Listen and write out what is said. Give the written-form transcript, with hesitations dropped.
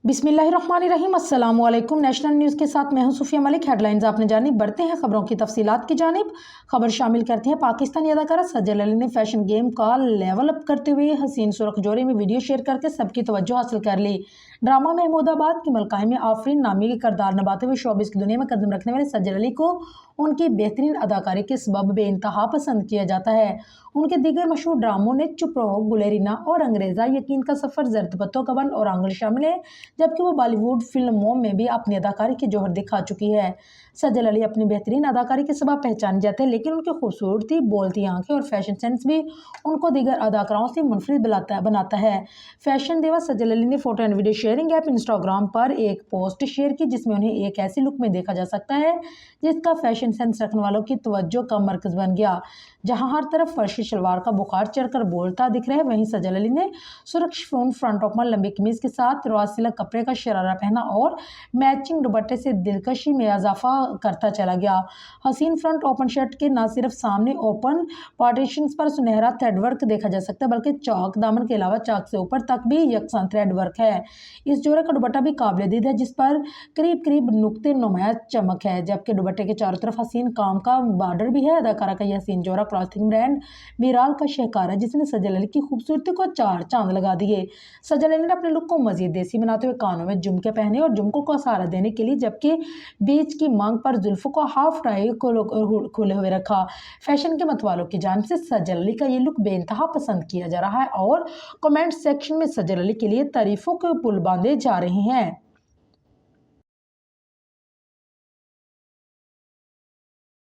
बिस्मिल्लाहिर्रहमानिर्रहीम। अस्सलाम वालेकुम। नेशनल न्यूज़ के साथ मैं हूं सुफिया मलिक। हेडलाइंस आपने जानी, बढ़ते हैं खबरों की तफसीलात की जानिब। खबर शामिल करते हैं, पाकिस्तानी अदाकारा सजल अली ने फैशन गेम का लेवल अप करते हुए हसीन सुरख जोड़े में वीडियो शेयर करके सबकी तवज्जो हासिल कर ली। ड्रामा महमूदाबाद की मलकाई में आफरीन नामी के किरदार निभाते हुए शोबिस की दुनिया में कदम रखने वाले सजल अली को उनकी बेहतरीन अदाकारी के सबब बेइंतहा पसंद किया जाता है। उनके दीगर मशहूर ड्रामों ने चुप रहो, गुलेरिना और अंग्रेज़ा, यकीन का सफ़र, ज़र्द पत्तों का बंद और आंगल शामिल है, जबकि वो बॉलीवुड फिल्मों में भी अपनी अदाकारी की जौहर दिखा चुकी है। सजल अली अपनी बेहतरीन अदाकारी के सबब पहचाने जाते हैं, लेकिन उनकी खूबसूरती, बोलती आंखें और फैशन सेंस भी उनको दीगर अदाकाराओं से मुनफरिद बनाता है। फैशन देवा सजल अली ने photo and video sharing app Instagram पर एक पोस्ट शेयर की, जिसमें उन्हें एक ऐसी लुक में देखा जा सकता है जिसका फैशन सेंस रखने वालों की तवज्जो का मरकज़ बन गया। जहां हर तरफ फर्शी शलवार का बुखार चढ़कर बोलता दिख रहा है, वहीं सजल अली ने सुर्ख शिफॉन फ्रंट टॉप में लंबी कमीज के साथ रॉसिला कपड़े का शरारा पहना और मैचिंग दुपट्टे से दिलकशी में इजाफा करता चला गया। हसीन फ्रंट ओपन शर्ट के न सिर्फ सामने ओपन पार्टीशन पर सुनहरा थ्रेड वर्क देखा जा सकता है, बल्कि चौक दामन के अलावा चाक से ऊपर तक भी यकसा थ्रेड वर्क है। इस जोड़े का दुपट्टा भी काबिल दीद है, जिस पर करीब करीब नुक्ते नुमाया चमक है, जबकि दुपट्टे के चारों तरफ हसीन काम का बॉर्डर भी है। अदाकारा का यह हसीन जोड़ा क्लॉथिंग ब्रांड मीराल का शाहकार है, जिसने सजल अली की खूबसूरती को चार चांद लगा दिए। सजल अली ने अपने लुक को मजीद देसी बनाते हुए कानों में झुमके पहने और झुमकों को सहारा देने के लिए, जबकि बीच की मांग पर जुल्फों को हाफ टाई खोले हुए रखा। फैशन के मतवालों की जानिब से सजल अली का ये लुक बेइंतहा पसंद किया जा रहा है और कमेंट सेक्शन में सजल अली के लिए तारीफों के पुल बांधे जा रहे हैं।